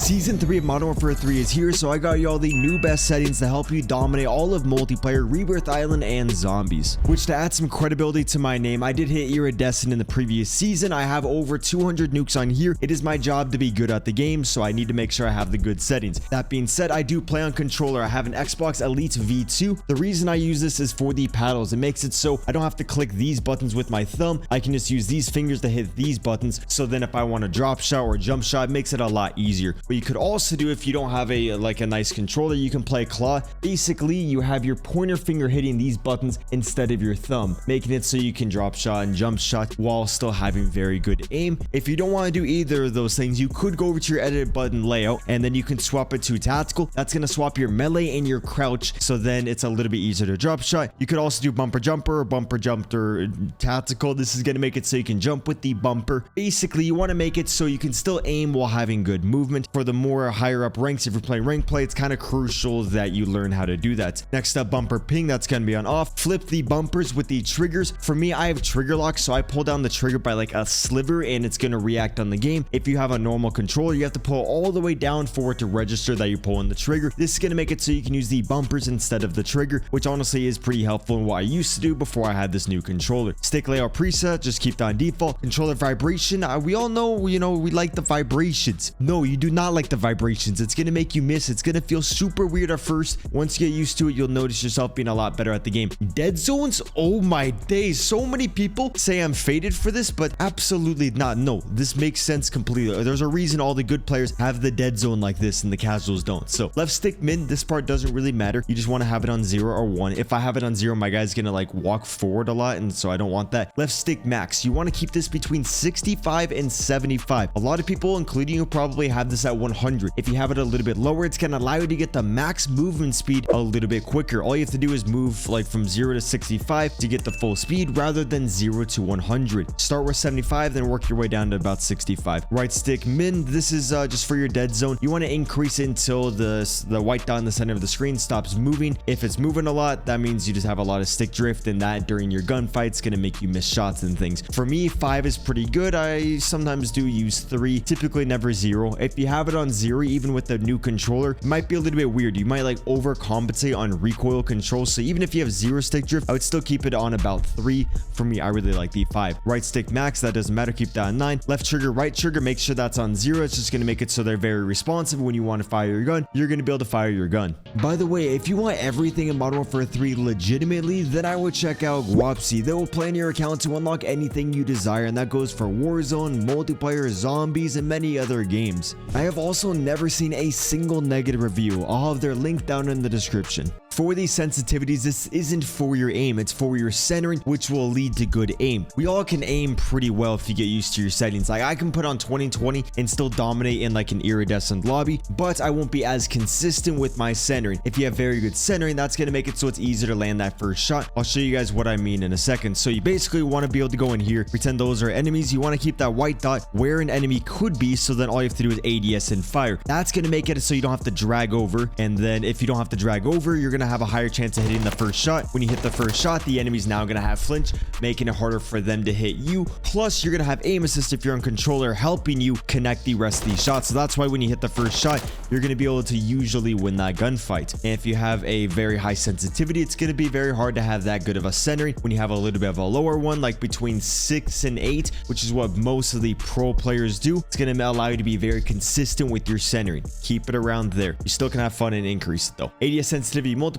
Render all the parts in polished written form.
Season 3 of Modern Warfare 3 is here, so I got you all the new best settings to help you dominate all of multiplayer, Rebirth Island, and zombies. Which, to add some credibility to my name, I did hit Iridescent in the previous season. I have over 200 nukes on here. It is my job to be good at the game, so I need to make sure I have the good settings. That being said, I do play on controller. I have an Xbox Elite V2. The reason I use this is for the paddles. It makes it so I don't have to click these buttons with my thumb. I can just use these fingers to hit these buttons. So then if I want to drop shot or jump shot, it makes it a lot easier. What you could also do if you don't have a nice controller, you can play claw. Basically, you have your pointer finger hitting these buttons instead of your thumb, making it so you can drop shot and jump shot while still having very good aim. If you don't want to do either of those things, you could go over to your edit button layout and then you can swap it to tactical. That's going to swap your melee and your crouch, so then it's a little bit easier to drop shot. You could also do bumper jumper or bumper jumper tactical. This is going to make it so you can jump with the bumper. Basically, you want to make it so you can still aim while having good movement. For the more higher up ranks, if you're playing rank play, it's kind of crucial that you learn how to do that. Next up, bumper ping. That's going to be on off. Flip the bumpers with the triggers. For me, I have trigger lock, so I pull down the trigger by like a sliver and it's going to react on the game. If you have a normal controller, you have to pull all the way down for it to register that you're pulling the trigger. This is going to make it so you can use the bumpers instead of the trigger, which honestly is pretty helpful in what I used to do before I had this new controller. Stick layout preset, just keep that on default. Controller vibration, we all know, we like the vibrations. No, you do not like the vibrations. It's going to make you miss. It's going to feel super weird at first. Once you get used to it, you'll notice yourself being a lot better at the game. Dead zones, oh my days. So many people say I'm faded for this, but absolutely not. No, this makes sense completely. There's a reason all the good players have the dead zone like this and the casuals don't. So left stick min, this part doesn't really matter. You just want to have it on 0 or 1. If I have it on 0, my guy's going to like walk forward a lot, and so I don't want that. Left stick max, you want to keep this between 65 and 75. A lot of people, including you, probably have this at 100. If you have it a little bit lower, it's going to allow you to get the max movement speed a little bit quicker. All you have to do is move like from 0 to 65 to get the full speed rather than 0 to 100. Start with 75, then work your way down to about 65. Right stick min, this is just for your dead zone. You want to increase it until the white dot in the center of the screen stops moving. If it's moving a lot, that means you just have a lot of stick drift, and that during your gunfight is going to make you miss shots and things. For me, 5 is pretty good. I sometimes do use 3, typically never 0. If you have it on 0, even with the new controller, it might be a little bit weird. You might like overcompensate on recoil control. So even if you have 0 stick drift, I would still keep it on about 3. For me, I really like the 5. Right stick max, that doesn't matter. Keep that on 9. Left trigger, right trigger, make sure that's on 0. It's just going to make it so they're very responsive. When you want to fire your gun, you're going to be able to fire your gun. By the way, if you want everything in Modern Warfare 3 legitimately, then I would check out Gwapsi. They will plan your account to unlock anything you desire, and that goes for Warzone, multiplayer, zombies, and many other games. I have also never seen a single negative review. I'll have their link down in the description. For these sensitivities, this isn't for your aim, it's for your centering, which will lead to good aim. We all can aim pretty well if you get used to your settings. Like I can put on 20/20 and still dominate in like an iridescent lobby, but I won't be as consistent with my centering. If you have very good centering, that's going to make it so it's easier to land that first shot. I'll show you guys what I mean in a second. So you basically want to be able to go in here, pretend those are enemies. You want to keep that white dot where an enemy could be, so then all you have to do is ADS and fire. That's going to make it so you don't have to drag over, and then if you don't have to drag over, you're going to have a higher chance of hitting the first shot. When you hit the first shot, the enemy's now going to have flinch, making it harder for them to hit you. Plus, you're going to have aim assist if you're on controller, helping you connect the rest of these shots. So that's why when you hit the first shot, you're going to be able to usually win that gunfight. And if you have a very high sensitivity, it's going to be very hard to have that good of a centering. When you have a little bit of a lower one, like between 6 and 8, which is what most of the pro players do, it's going to allow you to be very consistent with your centering. Keep it around there. You still can have fun and increase it though. ADS sensitivity multiplier.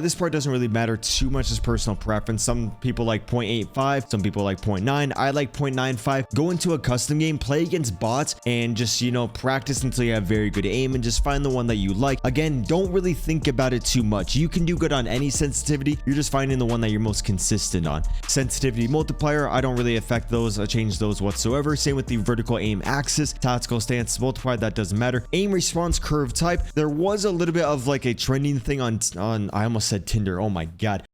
This part doesn't really matter too much as personal preference. Some people like 0.85, some people like 0.9. I like 0.95. Go into a custom game, play against bots, and just, practice until you have very good aim and just find the one that you like. Again, don't really think about it too much. You can do good on any sensitivity. You're just finding the one that you're most consistent on. Sensitivity multiplier, I don't really affect those. I change those whatsoever. Same with the vertical aim axis. Tactical stance multiplier, that doesn't matter. Aim response curve type. There was a little bit of like a trending thing on I almost said Tinder. Oh my god.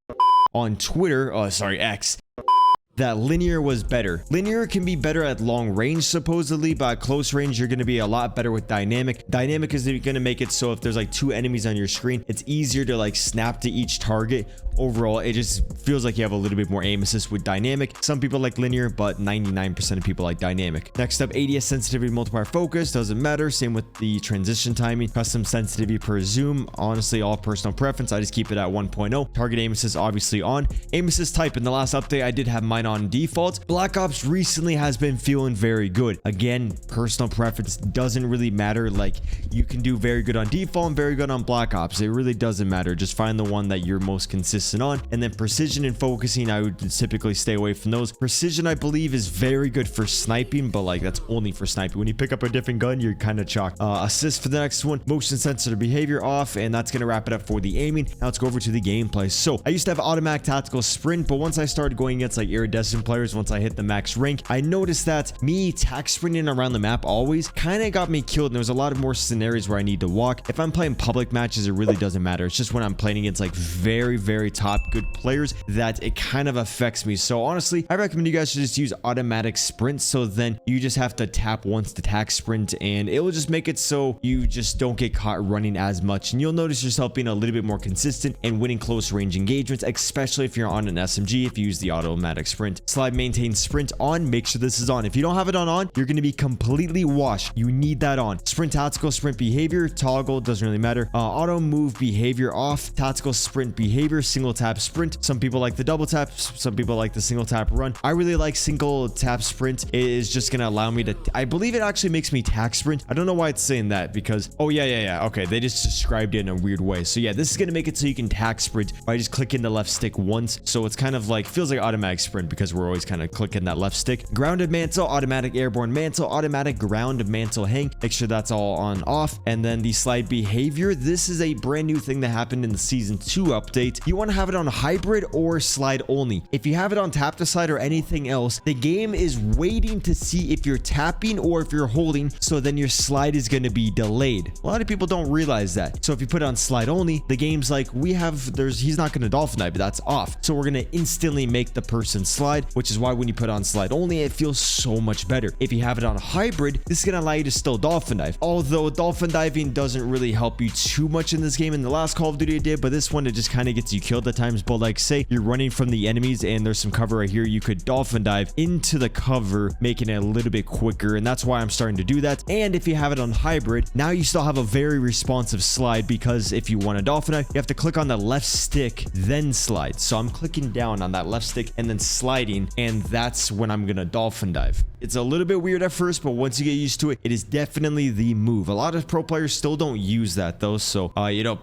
On Twitter, X, that linear was better. Linear can be better at long range supposedly, but at close range you're going to be a lot better with dynamic. Dynamic is going to make it so if there's like 2 enemies on your screen, it's easier to like snap to each target overall, it just feels like you have a little bit more aim assist with dynamic. Some people like linear, but 99% of people like dynamic. Next up, ADS sensitivity multiplier focus, doesn't matter. Same with the transition timing. Custom sensitivity per zoom, honestly all personal preference. I just keep it at 1.0. Target aim assist obviously on. Aim assist type, in the last update I did have mine on default. Black Ops recently has been feeling very good. Again, personal preference doesn't really matter. Like, you can do very good on default and very good on Black Ops. It really doesn't matter. Just find the one that you're most consistent on. And then precision and focusing, I would typically stay away from those. Precision, I believe, is very good for sniping, but like that's only for sniping. When you pick up a different gun, you're kind of chalked. Assist for the next one, motion sensitive behavior off, and that's gonna wrap it up for the aiming. Now let's go over to the gameplay. So I used to have automatic tactical sprint, but once I started going against like iridescent players, once I hit the max rank, I noticed that me tac sprinting around the map always kind of got me killed. And there's a lot of more scenarios where I need to walk. If I'm playing public matches, it really doesn't matter. It's just when I'm playing against like very top good players that it kind of affects me. So honestly, I recommend you guys to just use automatic sprint, so then you just have to tap once to tac sprint, and it will just make it so you just don't get caught running as much, and you'll notice yourself being a little bit more consistent and winning close range engagements, especially if you're on an SMG. If you use the automatic sprint, slide maintain sprint on, make sure this is on. If you don't have it on, you're going to be completely washed. You need that on. Sprint tactical sprint behavior toggle, doesn't really matter. Auto move behavior off. Tactical sprint behavior, single tap sprint. Some people like the double tap, some people like the single tap run. I really like single tap sprint. It is just going to allow me to, I believe it actually makes me tac sprint. I don't know why it's saying that, because oh yeah, okay, they just described it in a weird way. So yeah, this is going to make it so you can tac sprint by just clicking the left stick once. So it's kind of like, feels like automatic sprint because we're always kind of clicking that left stick. Grounded mantle, automatic airborne mantle, automatic ground mantle hang, make sure that's all on off. And then the slide behavior, this is a brand new thing that happened in the season 2 update. You want to have it on hybrid or slide only. If you have it on tap to slide or anything else, the game is waiting to see if you're tapping or if you're holding, so then your slide is going to be delayed. A lot of people don't realize that. So if you put it on slide only, the game's like, he's not going to dolphin dive, but that's off. So we're going to instantly make the person slide, which is why when you put it on slide only, it feels so much better. If you have it on hybrid, this is going to allow you to still dolphin dive. Although dolphin diving doesn't really help you too much in this game. In the last Call of Duty it did, but this one, it just kind of gets you killed at times. But like, say you're running from the enemies and there's some cover right here, you could dolphin dive into the cover, making it a little bit quicker. And that's why I'm starting to do that. And if you have it on hybrid, now you still have a very responsive slide, because if you want to dolphin dive, you have to click on the left stick, then slide. So I'm clicking down on that left stick and then sliding, and that's when I'm gonna dolphin dive. It's a little bit weird at first, but once you get used to it, it is definitely the move. A lot of pro players still don't use that though. So,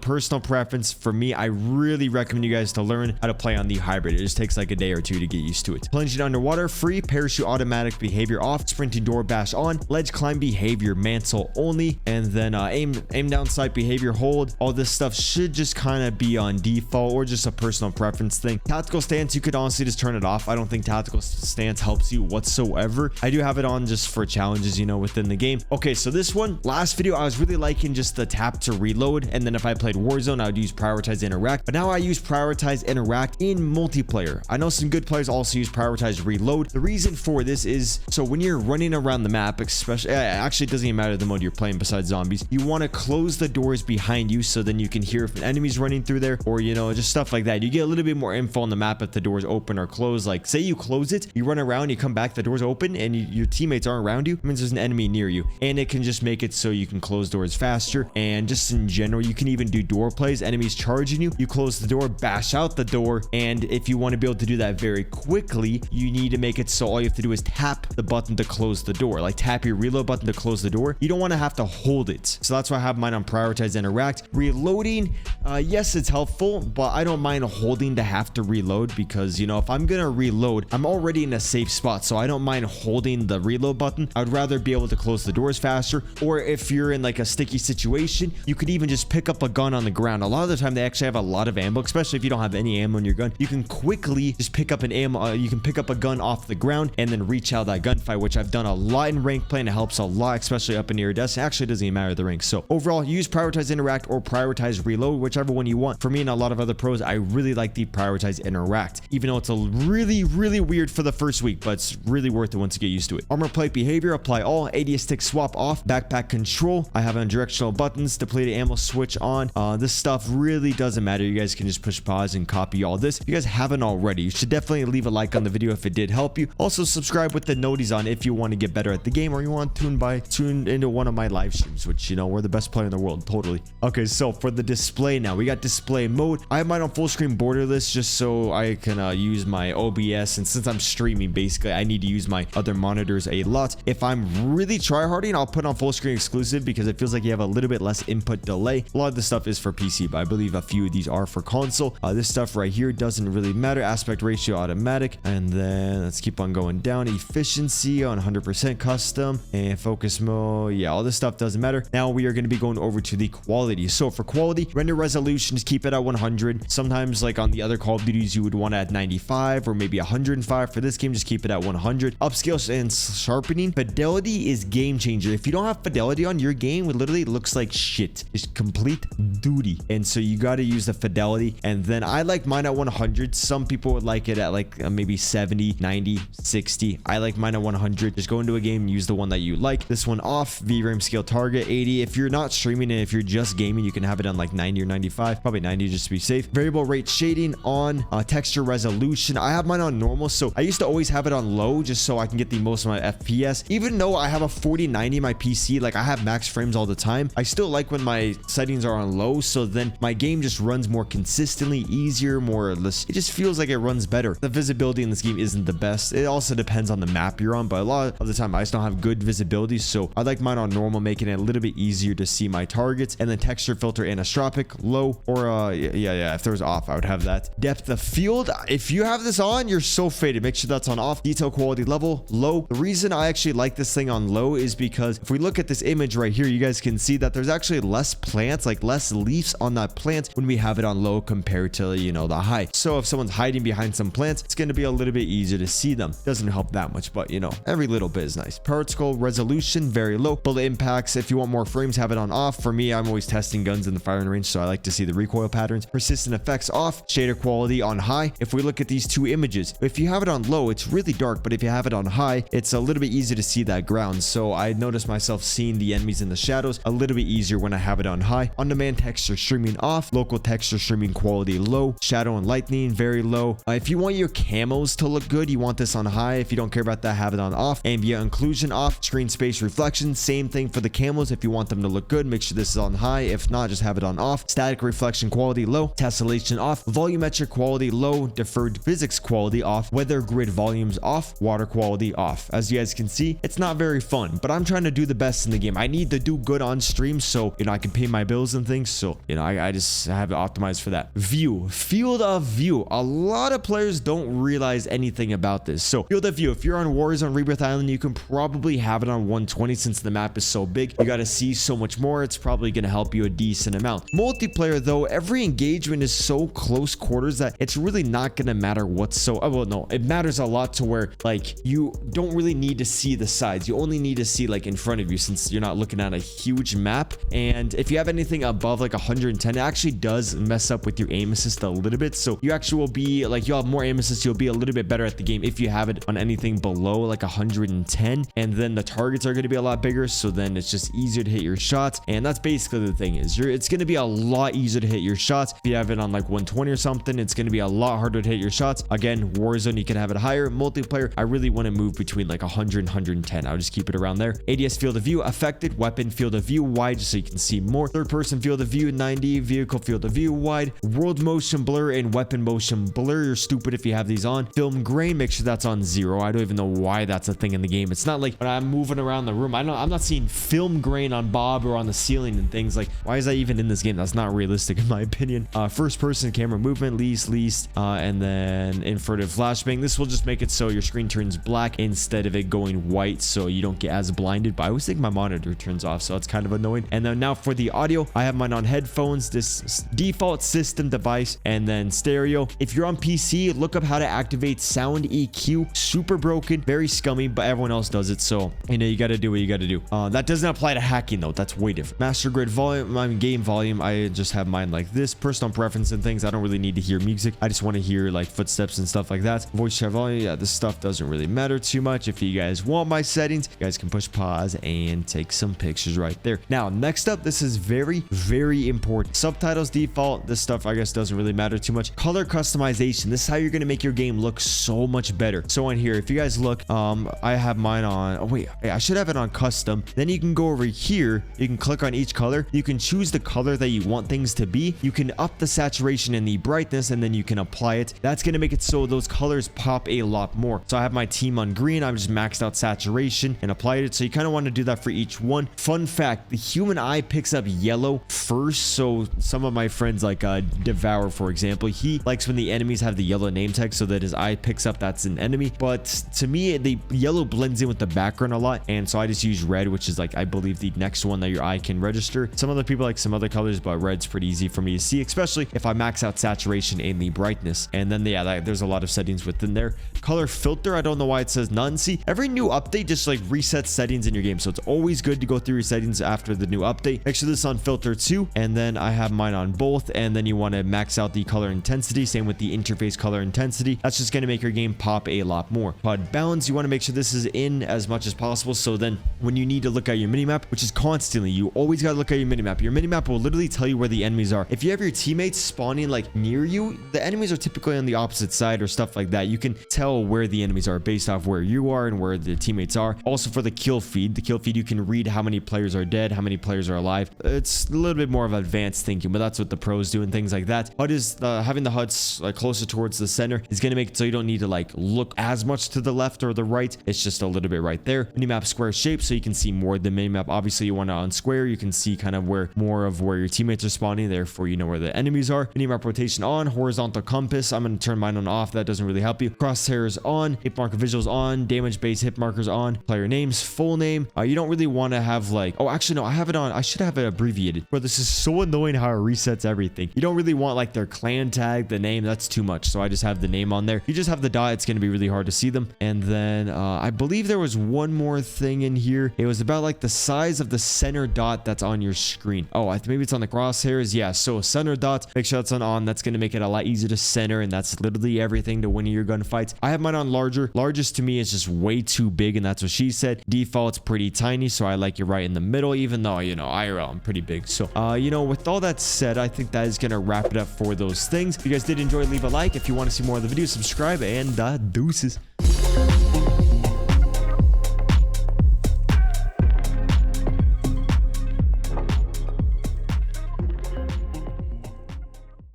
personal preference for me, I really recommend you guys to learn how to play on the hybrid. It just takes like a day or two to get used to it. Plunging underwater, free. Parachute automatic behavior off. Sprinting door bash on. Ledge climb behavior mantle only. And then aim down sight behavior hold. All this stuff should just kind of be on default or just a personal preference thing. Tactical stance, you could honestly just turn it off. I don't think tactical stance helps you whatsoever. I do have it on just for challenges, within the game. Okay, so this one, last video, I was really liking just the tap to reload. And then if I played Warzone, I would use prioritize interact. But now I use prioritize interact in multiplayer. I know some good players also use prioritize reload. The reason for this is, so when you're running around the map, especially, actually it doesn't even matter the mode you're playing besides zombies, you want to close the doors behind you so then you can hear if an enemy's running through there, or just stuff like that. You get a little bit more info on the map if the doors open or close. Like, say you close it, you run around, you come back, the doors open, and your teammates aren't around you, it means there's an enemy near you. And it can just make it so you can close doors faster. And just in general, you can even do door plays. Enemies charging you, you close the door, bash out the door. And if you want to be able to do that very quickly, you need to make it so all you have to do is tap the button to close the door. Like, tap your reload button to close the door. You don't want to have to hold it. So that's why I have mine on prioritize interact. Reloading, yes, it's helpful, but I don't mind holding to have to reload, because if I'm gonna reload, I'm already in a safe spot, so I don't mind holding the reload button. I'd rather be able to close the doors faster. Or if you're in like a sticky situation, you could even just pick up a gun on the ground. A lot of the time they actually have a lot of ammo, especially if you don't have any ammo in your gun. You can quickly just pick up an ammo, you can pick up a gun off the ground and then reach out that gunfight, which I've done a lot in rank play, and it helps a lot, especially up in iridescent. Actually, it doesn't even matter the rank. So overall, use prioritize interact or prioritize reload, whichever one you want. For me and a lot of other pros, I really like the prioritize interact, even though it's a really weird for the first week, but it's really worth it once you get used to it. Armor plate behavior, apply all. ADS stick swap off. Backpack control, I have on directional buttons. Depleted ammo switch on. This stuff really doesn't matter. You guys can just push push pause and copy all this. If you guys haven't already, you should definitely leave a like on the video if it did help you. Also subscribe with the noties on if you want to get better at the game, or you want to tune into one of my live streams, which, you know, we're the best player in the world. Totally. Okay, so for the display now, we got display mode. I have mine on full screen borderless just so I can use my OBS, and since I'm streaming, basically I need to use my other monitors a lot. If I'm really tryharding, I'll put on full screen exclusive because it feels like you have a little bit less input delay. A lot of this stuff is for PC, but I believe a few of these are for console. This stuff right here doesn't really matter. Aspect ratio automatic, and then let's keep on going down. Efficiency on 100% custom, and focus mode, yeah, all this stuff doesn't matter. Now we are going to be going over to the quality. So for quality, render resolution, just keep it at 100. Sometimes like on the other Call of Duties you would want to add 95 or maybe 105. For this game, just keep it at 100. Upscale and sharpening, fidelity is game changer. If you don't have fidelity on your game, it literally looks like shit. It's complete duty, and so you got to use the fidelity. And then I like mine at 100. Some people would like it at like maybe 70, 90, 60. I like mine at 100. Just go into a game, use the one that you like. This one off. VRAM scale target 80. If you're not streaming and if you're just gaming, you can have it on like 90 or 95, probably 90 just to be safe. Variable rate shading on. Texture resolution, I have mine on normal. So I used to always have it on low just so I can get the most of my FPS. Even though I have a 4090 in my PC, like I have max frames all the time, I still like when my settings are on low, so then my game just runs more consistently, easier, more or less. It just feels like it runs better. The visibility in this game isn't the best. It also depends on the map you're on, but a lot of the time I just don't have good visibility, so I like mine on normal, making it a little bit easier to see my targets. And then texture filter anisotropic low, or yeah, if there was off, I would have that. Depth of field, if you have this on, you're so faded. Make sure that's on off. Detail quality level low. The reason I actually like this thing on low is because if we look at this image right here, you guys can see that there's actually less plants, like less leaves on that plant when we have it on low compared to, you know, the high. So if someone's hiding behind some plants, it's going to be a little bit easier to see them. Doesn't help that much, but you know, every little bit is nice. Particle resolution very low. Bullet impacts, if you want more frames, have it on off. For me, I'm always testing guns in the firing range, so I like to see the recoil patterns. Persistent effects off. Shader quality on high. If we look at these two images, if you have it on low, it's really dark, but if you have it on high, it's a little bit easier to see that ground. So I noticed myself seeing the enemies in the shadows a little bit easier when I have it on high. On-demand texture streaming off. Local texture streaming quality low. Shadow and lightning very low. If you want your camos to look good, you want this on high. If you don't care about that, have it on off. Ambient occlusion off. Screen space reflection, same thing for the camos. If you want them to look good, make sure this is on high. If not, just have it on off. Static reflection quality low. Tessellation off. Volumetric quality low. Deferred physics quality off. Weather grid volumes off. Water quality off. As you guys can see, it's not very fun, but I'm trying to do the best in the game. I need to do good on stream so, you know, I can pay my bills and things. So, you know, I just have it optimized for that. View. Field of view. A lot of players don't realize anything about this. So field of view, if you're on Warzone Rebirth Island, you can probably have it on 120 since the map is so big. You got to see so much more. It's probably going to help you a decent amount. Multiplayer though, every engagement is so close quarters that it's really not going to matter what's so, oh, well, no, it matters a lot to where like you don't really need to see the sides. You only need to see like in front of you since you're not looking at a huge map. And if you have anything above like 110, it actually does mess up with your aim assist a little bit. So you actually will be like, you'll have more aim assist. You'll be a little bit better at the game if you have it on anything below like 110. And then the targets are going to be a lot bigger. So then it's just easier to hit your shots. And that's basically the thing is it's going to be a lot easier to hit your shots. If you have it on like 120 or something, it's going to be a lot harder to hit your shots. Again, Warzone, you can have it higher. Multiplayer, I really want to move between like 100 and 110. I'll just keep it around there. ADS field of view affected. Weapon field of view wide just so you can see more. Third person field of view 90. Vehicle field of view wide. World motion blur and weapon motion blur. You're stupid if you have these on. Film grain, make sure that's on 0. I don't even know why that's a thing in the game. It's not like when I'm moving around the room, I'm not seeing film grain on Bob or on the ceiling and things. Like, why is that even in this game? That's not realistic in my opinion. First person camera movement, least, and then inverted flashbang. This will just make it so your screen turns black instead of it going white, so you don't get as blinded. But I always think my monitor turns off, so that's kind of annoying. And then now for the audio, I have mine on headphones, this default system device, and then stereo. If you're on PC, look up how to activate sound EQ. Super broken, very scummy, but everyone else does it, so you know you got to do what you got to do. That doesn't apply to hacking though. That's way different. Master grid volume, game volume, I just have mine like this. Personal preference and things, I don't really need to hear music. I just want to hear like footsteps and stuff like that. Voice chat volume, yeah, this stuff doesn't really matter too much. If you guys want my settings, you guys can push pause and take some pictures right there. Now next up, this is very important. Subtitles default. This stuff I guess sparse, doesn't really matter too much. Color customization, this is how you're going to make your game look so much better. So on here, if you guys look, I have mine on, oh wait, I should have it on custom. Then you can go over here, you can click on each color, you can choose the color that you want things to be, you can up the saturation and the brightness, and then you can apply it. That's going to make it so those colors pop a lot more. So I have my team on green, I've just maxed out saturation and applied it. So you kind of want to do that for each one. Fun fact, the human eye picks up yellow first. So some of my friends like Devour, for example, he likes when the enemies have the yellow name tag so that his eye picks up that's an enemy. But to me, the yellow blends in with the background a lot, and so I just use red, which is like I believe the next one that your eye can register. Some other people like some other colors, but red's pretty easy for me to see, especially if I max out saturation and the brightness. And then yeah, there's a lot of settings within there. Color filter, I don't know why it says none. See, every new update just like resets settings in your game, so it's always good to go through your settings after the new update. Make sure this is on filter too, and then I have mine on both. And then you want to max out the color intensity, same with the interface color intensity. That's just going to make your game pop a lot more. HUD balance, you want to make sure this is in as much as possible, so then when you need to look at your minimap, which is constantly, you always got to look at your minimap will literally tell you where the enemies are. If you have your teammates spawning like near you, the enemies are typically on the opposite side or stuff like that. You can tell where the enemies are based off where you are and where the teammates are. Also for the kill feed, you can read how many players are dead, how many players are alive. It's a little bit more of advanced thinking, but that's what the pros do and things like that. HUD is having the HUDs closer towards the center is going to make it so you don't need to like look as much to the left or the right. It's just a little bit right there. Minimap square shape, so you can see more of the minimap. Obviously you want to on square, you can see kind of where more of where your teammates are spawning, therefore you know where the enemies are. Minimap rotation on, horizontal compass, I'm going to turn mine on off, that doesn't really help you. Crosshairs on, hit marker visuals on, damage base hit markers on, player names, full name. You don't really want to have like, oh actually no, I have it on, I should have it abbreviated, but this is so annoying how it resets everything. You don't really want like their clan tag, the name, that's too much, so I just have the name on there. You just have the dot, it's going to be really hard to see them. And then I believe there was one more thing in here. It was about like the size of the center dot that's on your screen. Oh, maybe it's on the crosshairs. Yeah, so center dot, make sure that's on. That's going to make it a lot easier to center, and that's literally everything to winning your gunfights. I have mine on larger. Largest to me is just way too big, and that's what she said. Default's pretty tiny, so I like it right in the middle, even though, you know, IRL, I'm pretty big. So, you know, with all that said, I think that is going to wrap it up for those things. If you guys did enjoy, leave a like. If you want to see more of the video, subscribe, and deuces.